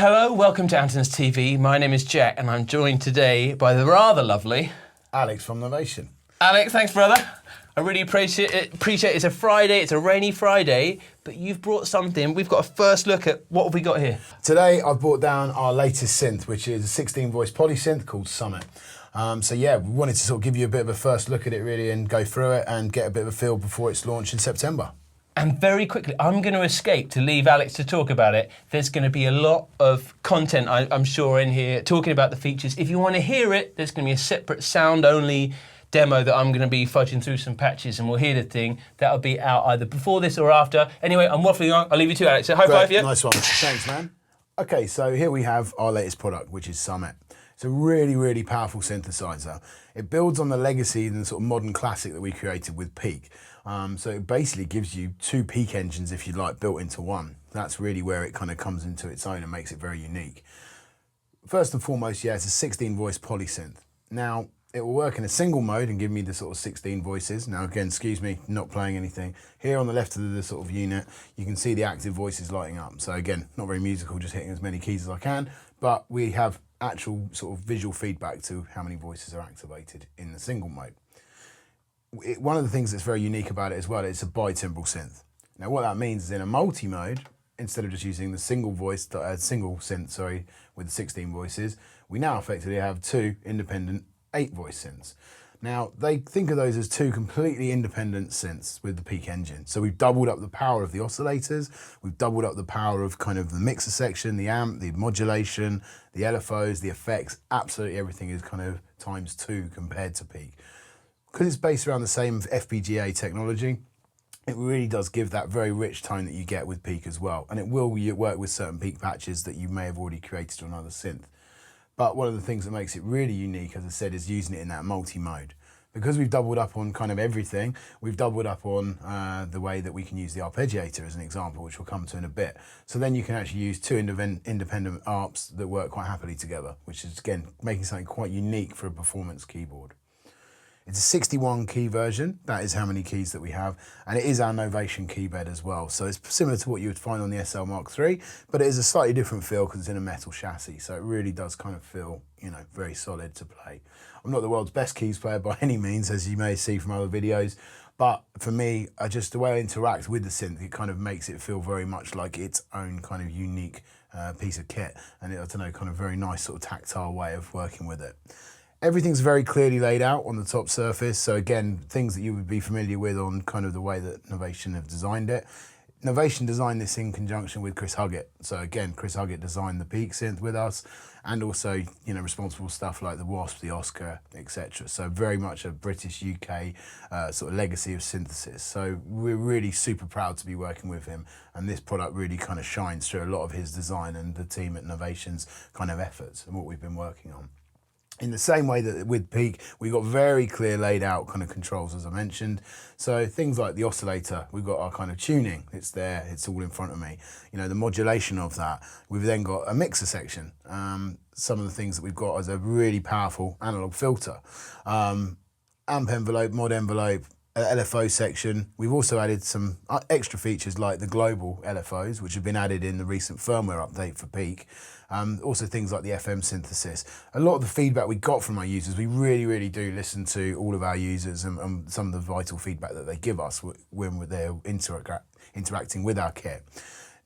Hello, welcome to Andertons TV. My name is Jack and I'm joined today by the rather lovely Alex from Novation. Alex, thanks brother. I really appreciate it. It's a Friday, it's a rainy Friday, but you've brought something. We've got a first look at what have we got here. Today I've brought down our latest synth, which is a 16-voice polysynth called Summit. So yeah, we wanted to sort of give you a bit of a first look at it really and go through it and get a bit of a feel before it's launched in September. And very quickly, I'm going to escape to leave Alex to talk about it. There's going to be a lot of content, I'm sure, in here talking about the features. If you want to hear it, there's going to be a separate sound-only demo that I'm going to be fudging through some patches and we'll hear the thing. That'll be out either before this or after. Anyway, I'm waffling on. I'll leave you to Alex. So high five, yeah? Nice one. Thanks, man. Okay, so here we have our latest product, which is Summit. It's a really, really powerful synthesizer. It builds on the legacy and the sort of modern classic that we created with Peak. So it basically gives you two Peak engines, if you like, built into one. That's really where it kind of comes into its own and makes it very unique. First and foremost, yeah, it's a 16-voice polysynth. Now, it will work in a single mode and give me the sort of 16 voices. Now again, excuse me, not playing anything. Here on the left of the sort of unit, you can see the active voices lighting up. So again, not very musical, just hitting as many keys as I can, but we have actual sort of visual feedback to how many voices are activated in the single mode. One of the things that's very unique about it as well, it's a bitimbral synth. Now what that means is in a multi-mode, instead of just using the single synth, with 16 voices, we now effectively have two independent 8-voice synths. Now, they think of those as two completely independent synths with the Peak engine. So we've doubled up the power of the oscillators, we've doubled up the power of kind of the mixer section, the amp, the modulation, the LFOs, the effects, absolutely everything is kind of ×2 compared to Peak. Because it's based around the same FPGA technology, it really does give that very rich tone that you get with Peak as well. And it will work with certain Peak patches that you may have already created on another synth. But one of the things that makes it really unique, as I said, is using it in that multi-mode. Because we've doubled up on kind of everything, we've doubled up on the way that we can use the Arpeggiator as an example, which we'll come to in a bit. So then you can actually use two independent ARPs that work quite happily together, which is, again, making something quite unique for a performance keyboard. It's a 61 key version, that is how many keys that we have, and it is our Novation key bed as well. So it's similar to what you would find on the SL Mark III, but it is a slightly different feel because it's in a metal chassis, so it really does kind of feel, you know, very solid to play. I'm not the world's best keys player by any means, as you may see from other videos, but for me, just the way I interact with the synth, it kind of makes it feel very much like its own kind of unique piece of kit, and I don't know, kind of very nice sort of tactile way of working with it. Everything's very clearly laid out on the top surface. So again, things that you would be familiar with on kind of the way that Novation have designed it. Novation designed this in conjunction with Chris Huggett. So again, Chris Huggett designed the Peak synth with us and also, you know, responsible stuff like the Wasp, the Oscar, etc. So very much a British UK sort of legacy of synthesis. So we're really super proud to be working with him. And this product really kind of shines through a lot of his design and the team at Novation's kind of efforts and what we've been working on. In the same way that with Peak, we've got very clear laid out kind of controls, as I mentioned. So things like the oscillator, we've got our kind of tuning, it's there, it's all in front of me. You know, the modulation of that. We've then got a mixer section. Some of the things that we've got is a really powerful analog filter. Amp envelope, mod envelope, LFO section. We've also added some extra features like the global LFOs, which have been added in the recent firmware update for Peak. Also things like the FM synthesis. A lot of the feedback we got from our users, we really do listen to all of our users and some of the vital feedback that they give us when they're interacting with our kit.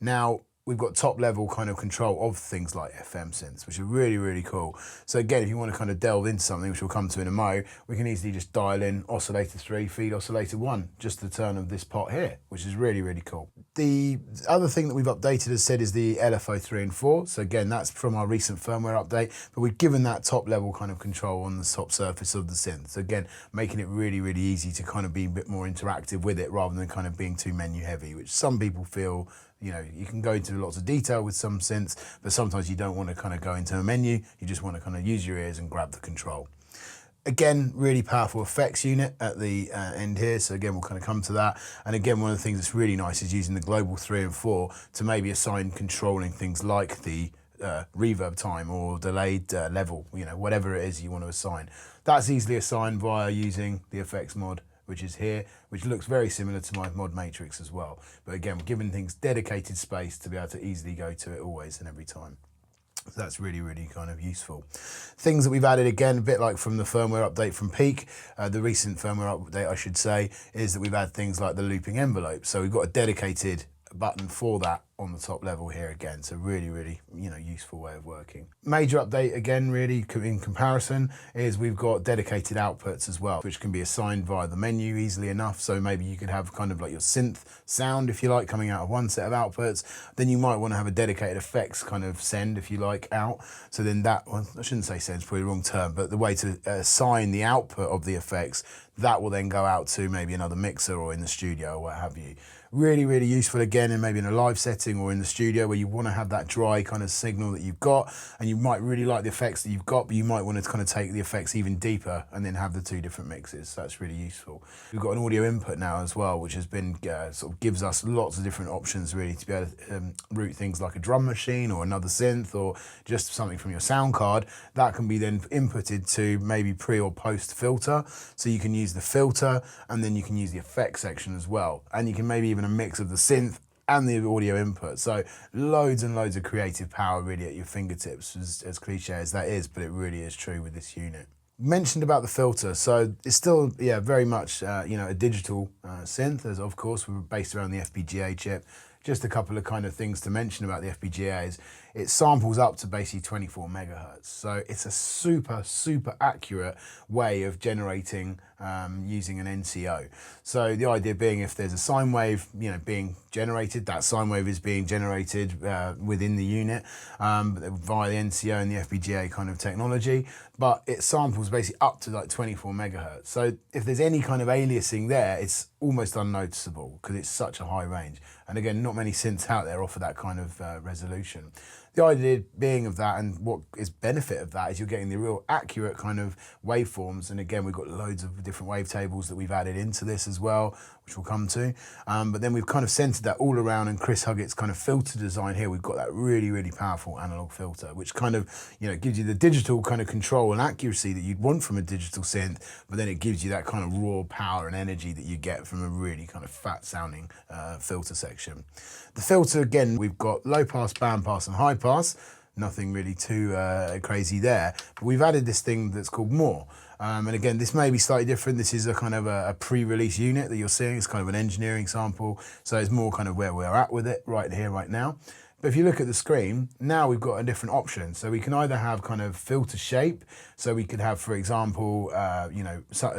Now, we've got top level kind of control of things like FM synths, which are really cool. So again, if you want to kind of delve into something, which we'll come to in a mo, we can easily just dial in oscillator 3, feed oscillator 1, just the turn of this pot here, which is really cool. The other thing that we've updated, as said, is the LFO 3 and 4. So again, that's from our recent firmware update, but we've given that top level kind of control on the top surface of the synth. So again, making it really easy to kind of be a bit more interactive with it rather than kind of being too menu heavy, which some people feel, you know, you can go into lots of detail with some synths, but sometimes you don't want to kind of go into a menu, you just want to kind of use your ears and grab the control. Again, really powerful effects unit at the end here, so again, we'll kind of come to that. And again, one of the things that's really nice is using the global 3 and 4 to maybe assign controlling things like the reverb time or delayed level, you know, whatever it is you want to assign. That's easily assigned via using the effects mod, which is here, which looks very similar to my mod matrix as well. But again, we're giving things dedicated space to be able to easily go to it always and every time. So that's really, really kind of useful. Things that we've added, again, a bit like from the firmware update from Peak, the recent firmware update, I should say, is that we've added things like the looping envelope. So we've got a dedicated button for that on the top level here again. So really, really, useful way of working. Major update again, really in comparison, is we've got dedicated outputs as well, which can be assigned via the menu easily enough. So maybe you could have kind of like your synth sound, if you like, coming out of one set of outputs. Then you might want to have a dedicated effects kind of send, if you like, out. So then that, well, I shouldn't say send, it's probably the wrong term, but the way to assign the output of the effects, that will then go out to maybe another mixer or in the studio or what have you. Really, really useful again, and maybe in a live setting or in the studio where you want to have that dry kind of signal that you've got, and you might really like the effects that you've got, but you might want to kind of take the effects even deeper and then have the two different mixes. So that's really useful. We've got an audio input now as well, which has been sort of gives us lots of different options really to be able to route things like a drum machine or another synth or just something from your sound card. That can be then inputted to maybe pre or post filter. So you can use the filter and then you can use the effects section as well. And you can maybe even a mix of the synth and the audio input. So loads and loads of creative power really at your fingertips, as cliche as that is, but it really is true with this unit. Mentioned about the filter, so it's still very much a digital synth, as of course we're based around the FPGA chip. Just a couple of kind of things to mention about the FPGAs. It samples up to basically 24 megahertz. So it's a super, super accurate way of generating using an NCO. So the idea being if there's a sine wave, being generated, that sine wave is being generated within the unit via the NCO and the FPGA kind of technology, but it samples basically up to like 24 megahertz. So if there's any kind of aliasing there, it's almost unnoticeable because it's such a high range. And again, not many synths out there offer that kind of resolution. The idea being of that, and what is benefit of that, is you're getting the real accurate kind of waveforms. And again, we've got loads of different wavetables that we've added into this as well, which we'll come to. But then we've kind of centered that all around, and Chris Huggett's kind of filter design here, we've got that really, really powerful analog filter, which kind of, gives you the digital kind of control and accuracy that you'd want from a digital synth, but then it gives you that kind of raw power and energy that you get from a really kind of fat sounding filter section. The filter, again, we've got low pass, band pass and high pass. Nothing really too crazy there. But we've added this thing that's called More. And again, this may be slightly different. This is a kind of a pre-release unit that you're seeing. It's kind of an engineering sample. So it's more kind of where we're at with it right here, right now. But if you look at the screen, now we've got a different option. So we can either have kind of filter shape. So we could have, for example,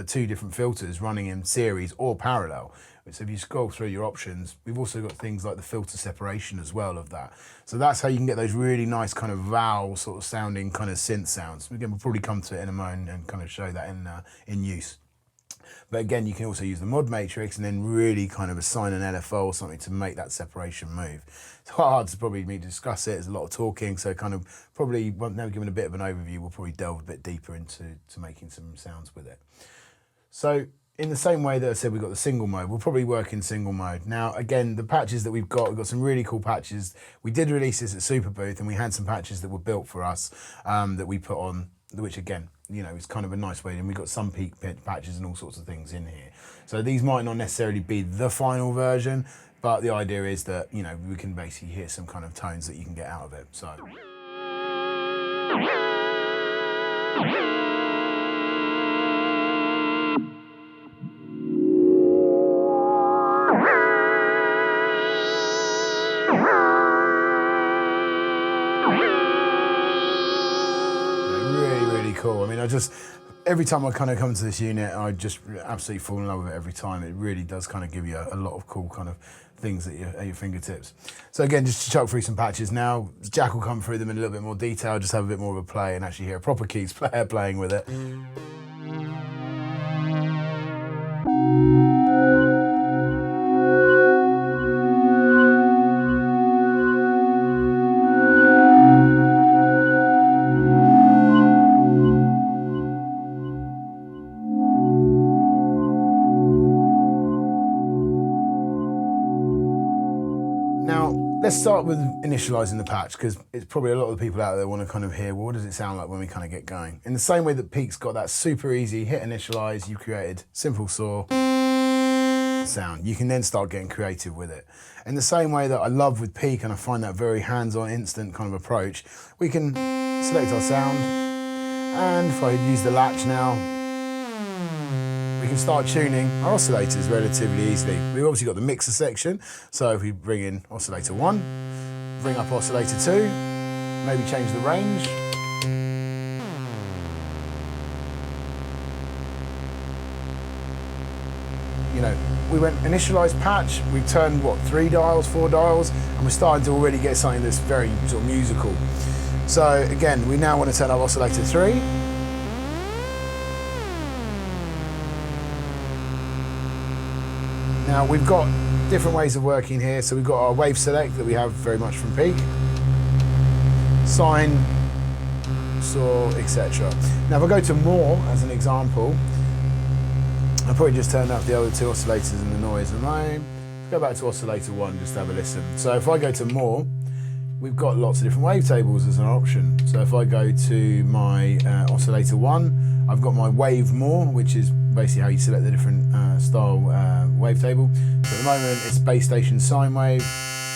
two different filters running in series or parallel. So if you scroll through your options, we've also got things like the filter separation as well of that. So that's how you can get those really nice kind of vowel sort of sounding kind of synth sounds. Again, we'll probably come to it in a moment and kind of show that in use. But again, you can also use the mod matrix and then really kind of assign an LFO or something to make that separation move. It's quite hard to probably me to discuss it. There's a lot of talking, so kind of probably, now given a bit of an overview, we'll probably delve a bit deeper into making some sounds with it. So in the same way that I said we've got the single mode, we'll probably work in single mode. Now, again, the patches that we've got some really cool patches. We did release this at Super Booth, and we had some patches that were built for us that we put on, which again, is kind of a nice way. And we've got some Peak patches and all sorts of things in here. So these might not necessarily be the final version, but the idea is that, we can basically hear some kind of tones that you can get out of it. So. Cool. I mean, every time I kind of come to this unit, I just absolutely fall in love with it every time. It really does kind of give you a lot of cool kind of things at your fingertips. So again, just to chuck through some patches now. Jack will come through them in a little bit more detail, just have a bit more of a play and actually hear a proper keys player playing with it. Let's start with initializing the patch, because it's probably a lot of the people out there want to kind of hear, well, what does it sound like when we kind of get going? In the same way that Peak's got that super easy hit initialize, you've created simple saw sound. You can then start getting creative with it. In the same way that I love with Peak, and I find that very hands-on, instant kind of approach, we can select our sound, and if I use the latch now, we can start tuning our oscillators relatively easily. We've obviously got the mixer section, so if we bring in oscillator 1, bring up oscillator 2, maybe change the range. You know, we went initialize patch, we turned what, 3 dials, 4 dials, and we're starting to already get something that's very sort of musical. So again, we now want to turn up oscillator 3. Now we've got different ways of working here. So we've got our wave select that we have very much from Peak, sine, saw, etc. Now if I go to more as an example, I'll probably just turn up the other 2 oscillators and the noise alone. Go back to oscillator 1 just to have a listen. So if I go to more, we've got lots of different wavetables as an option. So if I go to my oscillator 1, I've got my wave more, which is basically how you select the different style wavetable. So at the moment it's base station sine wave,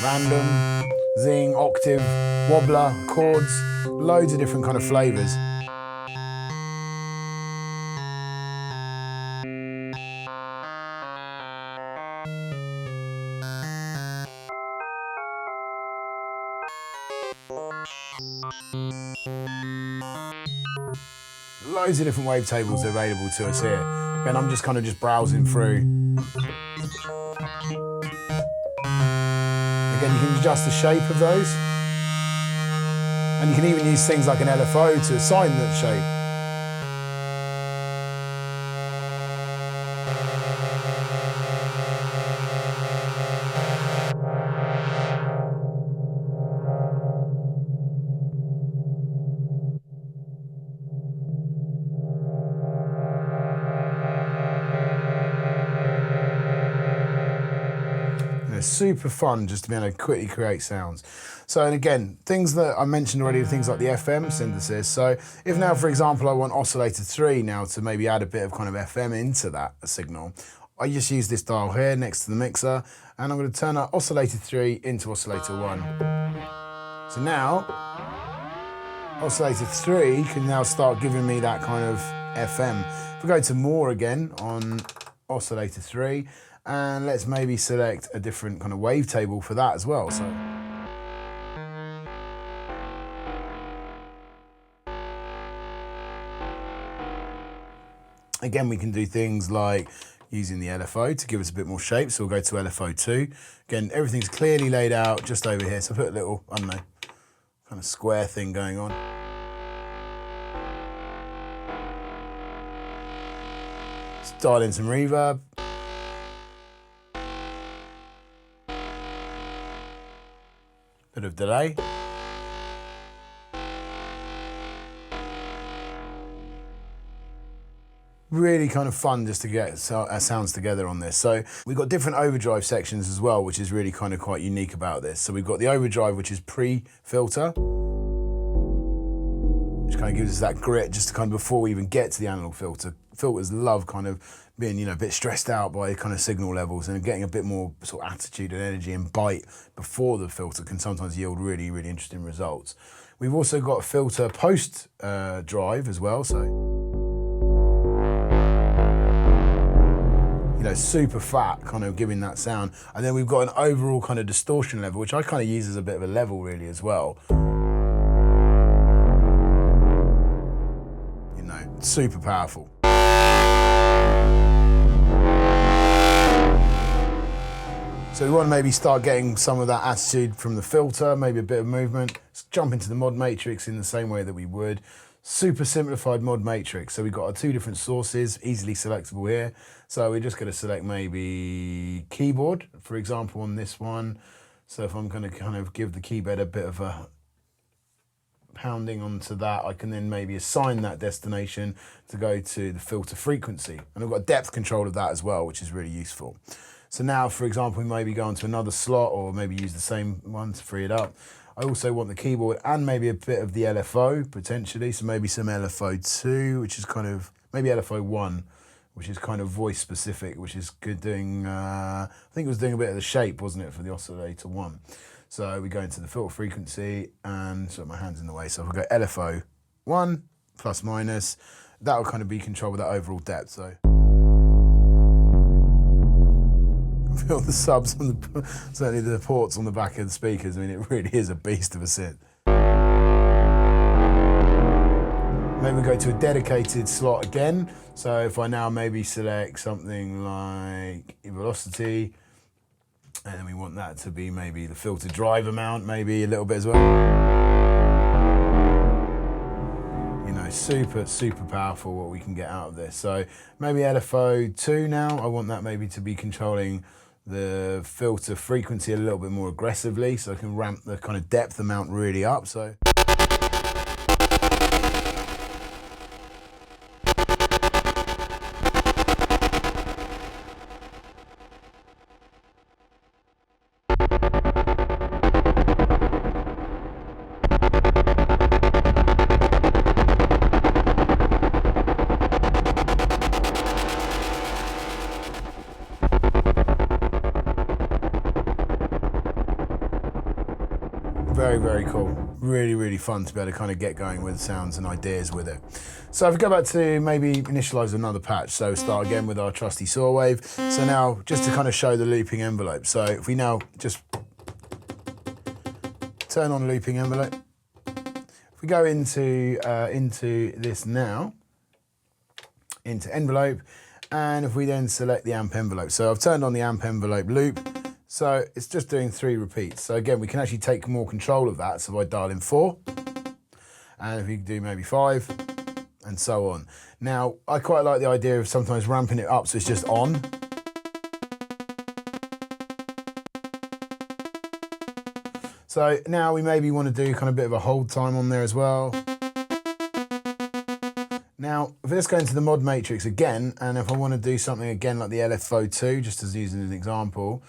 random, zing, octave, wobbler, chords, loads of different kind of flavors. Loads of different wavetables available to us here. And I'm just kind of browsing through. Again, you can adjust the shape of those. And you can even use things like an LFO to assign that shape. It's super fun just to be able to quickly create sounds. So, and again, things that I mentioned already are things like the FM synthesis. So if now, for example, I want oscillator 3 now to maybe add a bit of kind of FM into that signal, I just use this dial here next to the mixer, and I'm going to turn up oscillator 3 into oscillator 1. So now, oscillator 3 can now start giving me that kind of FM. If we go to more again on oscillator 3, and let's maybe select a different kind of wavetable for that as well. So again, we can do things like using the LFO to give us a bit more shape. So we'll go to LFO 2. Again, everything's clearly laid out just over here. So I put a little, I don't know, kind of square thing going on. Let's dial in some reverb. Bit of delay. Really kind of fun just to get our sounds together on this. So we've got different overdrive sections as well, which is really kind of quite unique about this. So we've got the overdrive, which is pre-filter, which kind of gives us that grit just to kind of before we even get to the analog filter. Filters love kind of being, you know, a bit stressed out by kind of signal levels, and getting a bit more sort of attitude and energy and bite before the filter can sometimes yield really, really interesting results. We've also got a filter post drive as well, so you know, super fat, kind of giving that sound. And then we've got an overall kind of distortion level, which I kind of use as a bit of a level really as well. You know, super powerful. So we want to maybe start getting some of that attitude from the filter, maybe a bit of movement. Let's jump into the mod matrix in the same way that we would. Super simplified mod matrix. So we've got our 2 different sources, easily selectable here. So we're just going to select maybe keyboard, for example, on this one. So if I'm going to kind of give the keyboard a bit of a pounding onto that, I can then maybe assign that destination to go to the filter frequency. And I've got depth control of that as well, which is really useful. So now, for example, we maybe go onto another slot or maybe use the same one to free it up. I also want the keyboard and maybe a bit of the LFO potentially. So maybe some LFO 2, which is kind of, maybe LFO 1, which is kind of voice specific, which is good doing, I think it was doing a bit of the shape, wasn't it, for the Oscillator 1. So we go into the filter frequency, and so my hand's in the way. So if I go LFO 1 plus minus, that will kind of be controlled with that overall depth. So feel the subs on the, certainly the ports on the back of the speakers. I mean, it really is a beast of a synth. Maybe we go to a dedicated slot again. So if I now maybe select something like velocity, and then we want that to be maybe the filter drive amount, maybe a little bit as well. You know, super, super powerful what we can get out of this. So maybe LFO 2 now, I want that maybe to be controlling the filter frequency a little bit more aggressively, so I can ramp the kind of depth amount really up. So very, very cool. Really, really fun to be able to kind of get going with sounds and ideas with it. So if we go back to maybe initialize another patch, so start again with our trusty saw wave. So now just to kind of show the looping envelope. So if we now just turn on looping envelope, if we go into this now, into envelope, and if we then select the amp envelope. So I've turned on the amp envelope loop. So it's just doing 3 repeats. So again, we can actually take more control of that. So if I dial in 4, and if we do maybe 5, and so on. Now, I quite like the idea of sometimes ramping it up so it's just on. So now we maybe want to do kind of a bit of a hold time on there as well. Now, if we just go into the mod matrix again, and if I want to do something again like the LFO2, just as using an example,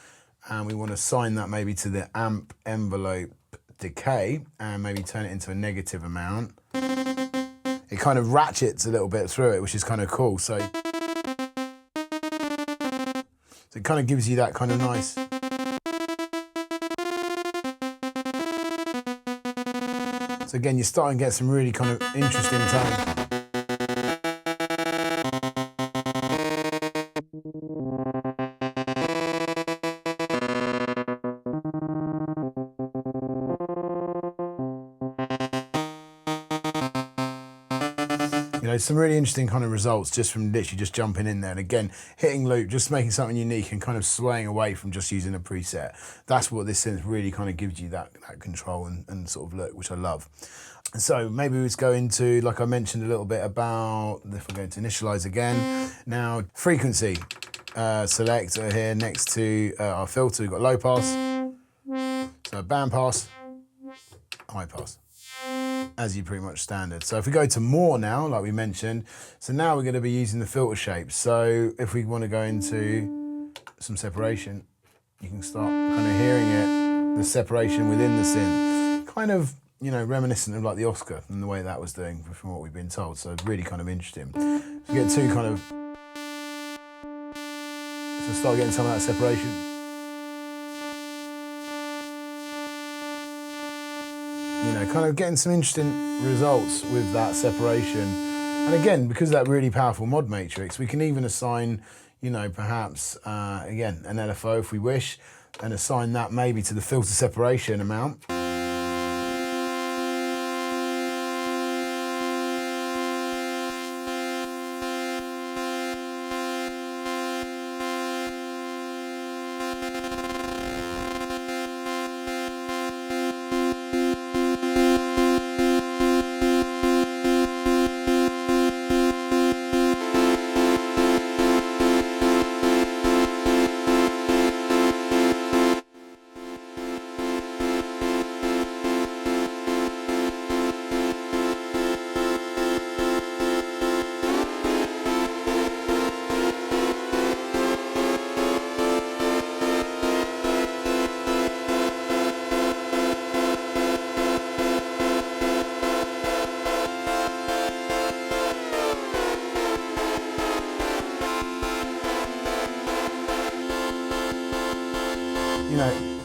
and we want to assign that maybe to the amp envelope decay and maybe turn it into a negative amount. It kind of ratchets a little bit through it, which is kind of cool. So it kind of gives you that kind of nice. So again, you're starting to get some really kind of interesting tones. You know, some really interesting kind of results just from literally just jumping in there and again hitting loop, just making something unique and kind of swaying away from just using a preset. That's what this synth really kind of gives you, that control and sort of look, which I love. And so maybe let's go into, like I mentioned a little bit about, if we're going to initialize again. Now frequency, select here next to our filter, we've got low pass, so band pass, high pass, as you pretty much standard. So if we go to more now, like we mentioned, so now we're going to be using the filter shapes. So if we want to go into some separation, you can start kind of hearing it, the separation within the synth, kind of, you know, reminiscent of like the Oscar and the way that was doing from what we've been told. So really kind of interesting. So you get two kind of, so start getting some of that separation. You know, kind of getting some interesting results with that separation. And again, because of that really powerful mod matrix, we can even assign, you know, perhaps, again, an LFO if we wish, and assign that maybe to the filter separation amount.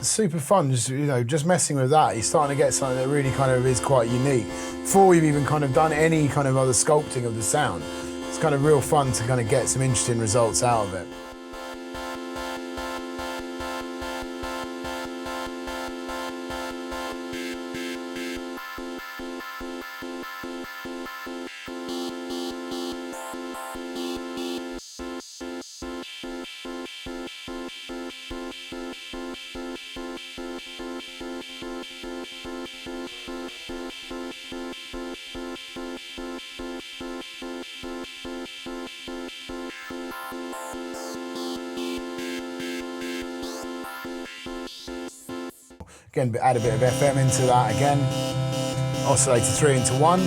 super fun. Just, you know, just messing with that, you're starting to get something that really kind of is quite unique. Before we've even kind of done any kind of other sculpting of the sound, it's kind of real fun to kind of get some interesting results out of it. Again, add a bit of FM into that again. Oscillator 3 into 1.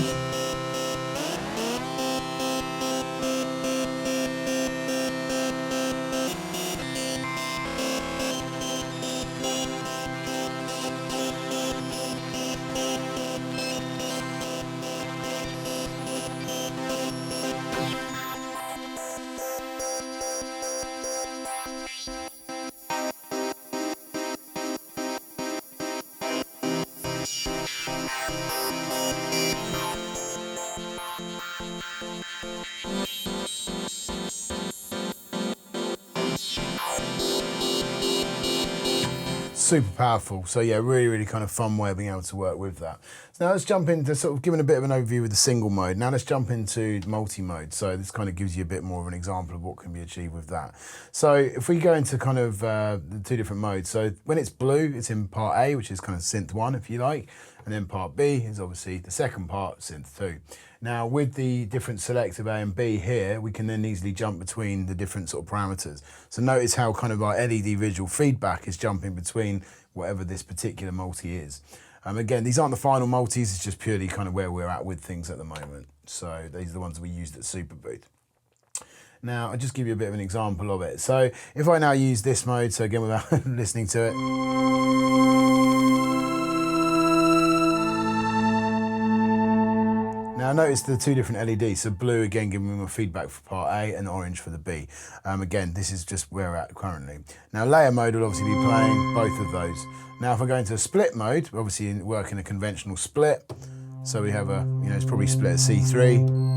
Super powerful. So yeah, really kind of fun way of being able to work with that. So now let's jump into sort of giving a bit of an overview with the single mode. Now let's jump into multi-mode. So this kind of gives you a bit more of an example of what can be achieved with that. So if we go into kind of the two different modes. So when it's blue, it's in part A, which is kind of synth 1, if you like. And then part B is obviously the second part, synth 2. Now with the different selects of A and B here, we can then easily jump between the different sort of parameters. So notice how kind of our LED visual feedback is jumping between whatever this particular multi is. Again, these aren't the final multis, it's just purely kind of where we're at with things at the moment. So these are the ones we used at Superbooth. Now, I'll just give you a bit of an example of it. So if I now use this mode, so again without listening to it, now notice the two different LEDs, so blue again giving me my feedback for part A and orange for the B. Again, this is just where we're at currently. Now layer mode will obviously be playing both of those. Now if I go into a split mode, we're obviously working a conventional split. So we have a, you know, it's probably split at C3.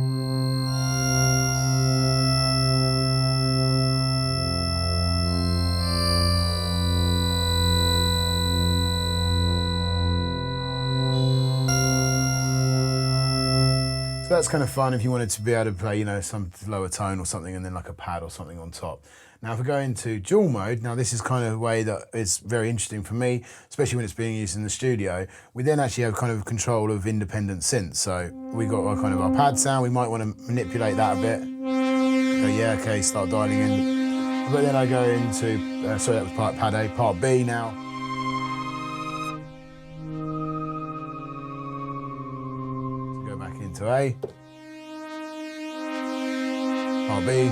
So that's kind of fun if you wanted to be able to play, you know, some lower tone or something and then like a pad or something on top. Now if we go into dual mode, now this is kind of a way that is very interesting for me, especially when it's being used in the studio. We then actually have kind of control of independent synths. So we got our kind of our pad sound, we might want to manipulate that a bit. Go, yeah, okay, start dialing in. But then I go into, sorry, that was part pad A, part B now. To A, part B.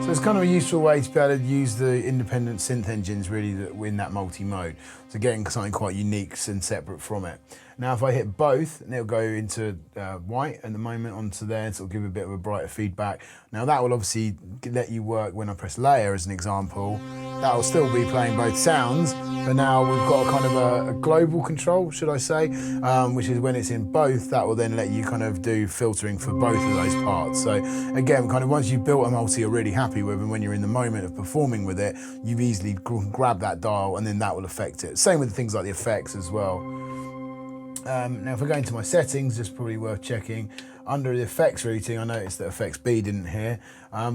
So it's kind of a useful way to be able to use the independent synth engines really that in that multi-mode. So getting something quite unique and separate from it. Now if I hit both, it'll go into white at the moment onto there, so it'll give a bit of a brighter feedback. Now that will obviously let you work when I press layer as an example. That will still be playing both sounds, but now we've got kind of a global control, should I say, which is when it's in both, that will then let you kind of do filtering for both of those parts. So again, kind of once you've built a multi you're really happy with, and when you're in the moment of performing with it, you've easily grab that dial and then that will affect it. Same with things like the effects as well. Now if I go into my settings, just probably worth checking. Under the effects routing, I noticed that effects B didn't here.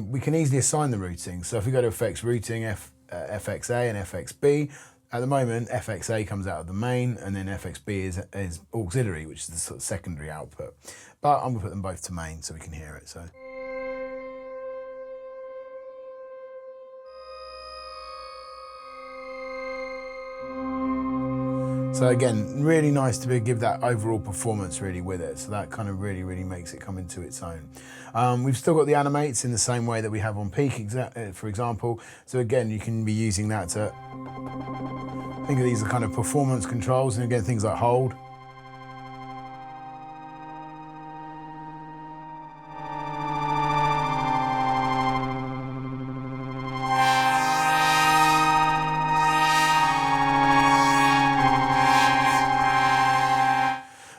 We can easily assign the routing. So if we go to effects routing, FXA and FXB, at the moment FXA comes out of the main and then FXB is auxiliary, which is the sort of secondary output. But I'm gonna put them both to main so we can hear it. So again, really nice to give that overall performance really with it. So that kind of really makes it come into its own. We've still got the animates in the same way that we have on Peak, for example. So again, you can be using that to, think of these as kind of performance controls, and again, things like hold.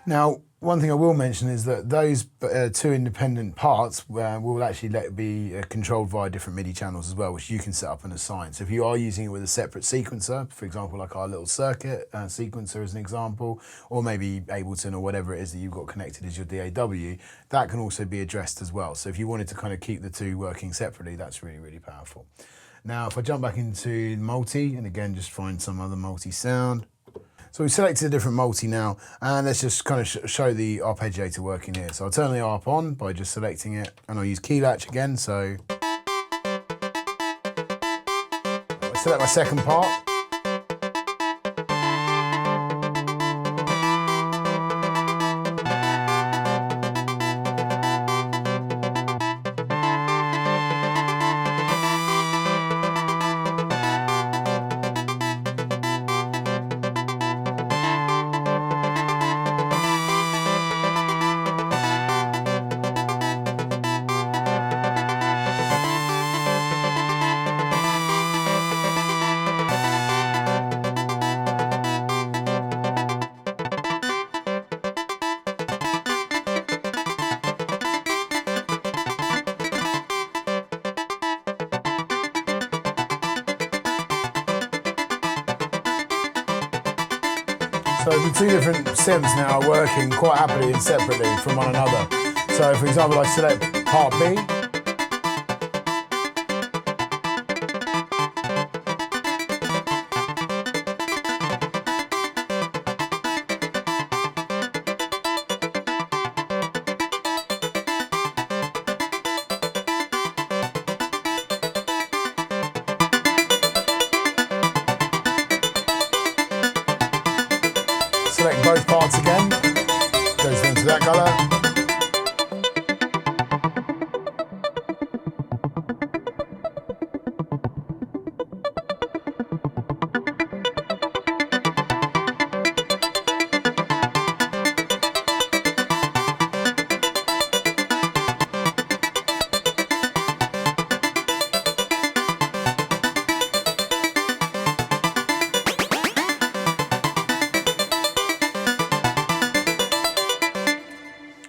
Now, one thing I will mention is that those two independent parts will actually be controlled via different MIDI channels as well, which you can set up and assign. So if you are using it with a separate sequencer, for example, like our little circuit sequencer as an example, or maybe Ableton or whatever it is that you've got connected as your DAW, that can also be addressed as well. So if you wanted to kind of keep the two working separately, that's really, really powerful. Now, if I jump back into multi, and again, just find some other multi sound. So we've selected a different multi now, and let's just kind of show the Arpeggiator working here. So I'll turn the ARP on by just selecting it, and I'll use key latch again. So I select my second part. So the two different synths now are working quite happily and separately from one another. So for example, I select part B. Select both parts again, goes into that colour.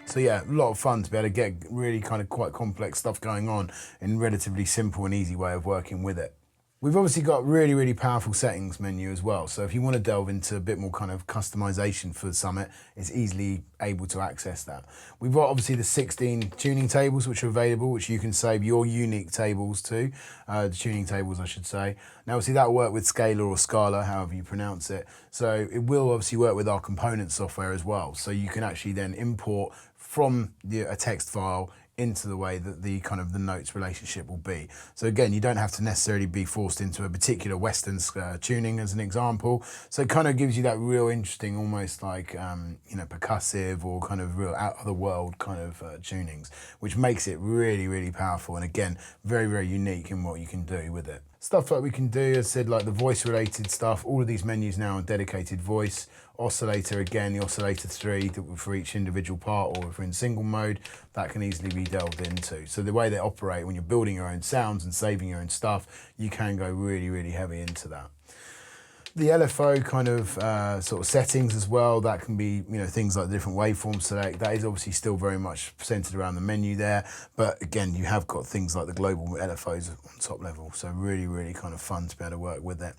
So yeah, a lot of fun to be able to get really kind of quite complex stuff going on in a relatively simple and easy way of working with it. We've obviously got really, really powerful settings menu as well. So if you want to delve into a bit more kind of customization for the Summit, it's easily able to access that. We've got obviously the 16 tuning tables which are available, which you can save your unique tables to, the tuning tables I should say. Now obviously that will work with Scala or Scala, however you pronounce it. So it will obviously work with our component software as well. So you can actually then import from a text file into the way that the kind of the notes relationship will be. So again, you don't have to necessarily be forced into a particular Western tuning as an example. So it kind of gives you that real interesting, almost like, you know, percussive or kind of real out of the world kind of tunings, which makes it really, really powerful. And again, very, very unique in what you can do with it. Stuff that we can do, as I said, like the voice related stuff, all of these menus now are dedicated voice. Oscillator, again, the Oscillator 3 for each individual part, or if we're in single mode, that can easily be delved into. So the way they operate when you're building your own sounds and saving your own stuff, you can go really, really heavy into that. The LFO kind of sort of settings as well, that can be, you know, things like the different waveform select. That is obviously still very much centered around the menu there. But again, you have got things like the global LFOs on top level. So really, really kind of fun to be able to work with it.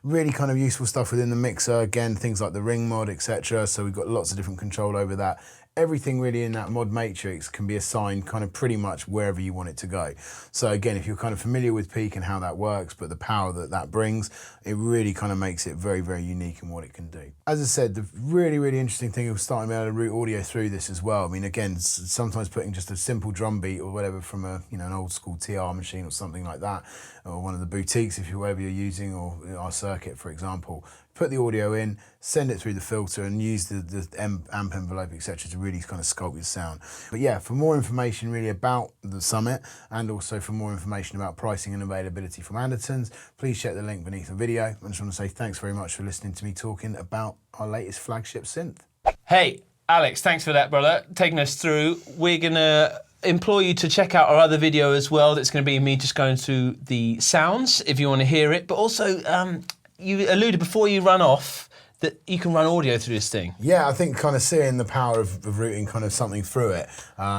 Really kind of useful stuff within the mixer. Again, things like the ring mod, etc. So we've got lots of different control over that. Everything really in that mod matrix can be assigned kind of pretty much wherever you want it to go. So again, if you're kind of familiar with Peak and how that works, but the power that that brings, it really kind of makes it very, very unique in what it can do. As I said, the really, really interesting thing of starting to be able to route audio through this as well. I mean, again, sometimes putting just a simple drum beat or whatever from a, you know, an old school TR machine or something like that, or one of the boutiques, if you're whatever you're using, or our circuit, for example, put the audio in, send it through the filter, and use the amp envelope, etc., to really kind of sculpt your sound. But yeah, for more information really about the Summit, and also for more information about pricing and availability from Andertons, please check the link beneath the video. I just want to say thanks very much for listening to me talking about our latest flagship synth. Hey, Alex, thanks for that, brother, taking us through. We're going to implore you to check out our other video as well. That's going to be me just going through the sounds, if you want to hear it. But also, you alluded before you run off that you can run audio through this thing. Yeah, I think kind of seeing the power of routing kind of something through it,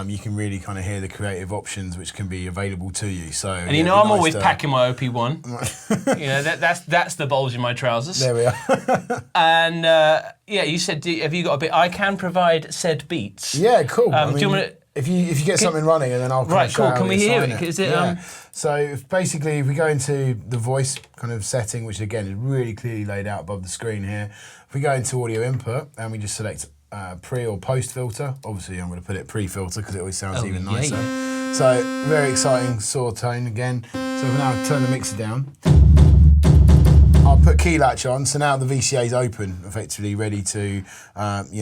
you can really kind of hear the creative options which can be available to you. So, and you know, I'm always packing my OP1. You know, that's the bulge in my trousers. There we are. And yeah, you said, have you got a bit? I can provide said beats. Yeah, cool. I mean, do you want to? If you get something running, and then I'll right, cool. Can we hear it? Is it? Yeah. So basically, if we go into the voice kind of setting, which again is really clearly laid out above the screen here. If we go into audio input and we just select pre or post filter, obviously I'm going to put it pre-filter because it always sounds even nicer. Yeah. So very exciting saw tone again. So we'll now turn the mixer down. I'll put key latch on, so now the VCA is open, effectively ready to you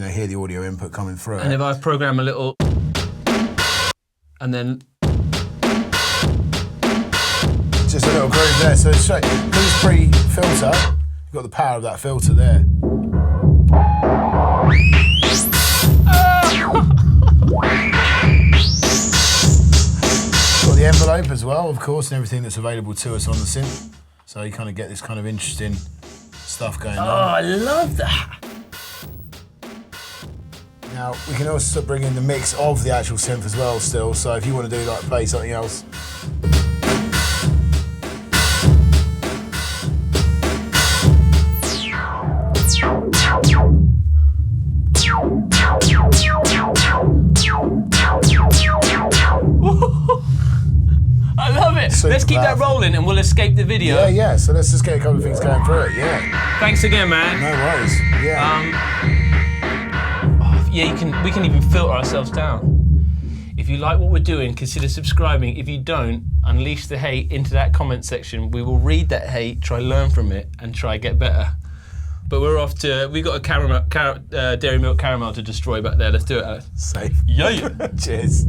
know, hear the audio input coming through. And if I program a little, and then just a little groove there, so it's straight. Because it's pre-filter, you've got the power of that filter there. Got the envelope as well, of course, and everything that's available to us on the synth. So you kind of get this kind of interesting stuff going on. Oh, I love that. Now, we can also bring in the mix of the actual synth as well still, so if you want to do like play something else. I love it. Super Let's keep that powerful. rolling and we'll escape the video. Yeah, yeah, so let's just get a couple of things going through it, yeah. Thanks again, man. No worries, yeah. Yeah, we can even filter ourselves down. If you like what we're doing, consider subscribing. If you don't, unleash the hate into that comment section. We will read that hate, try learn from it, and try get better. But we're off to, we've got a dairy milk caramel to destroy back there. Let's do it, Alex. Safe. Yeah. Cheers.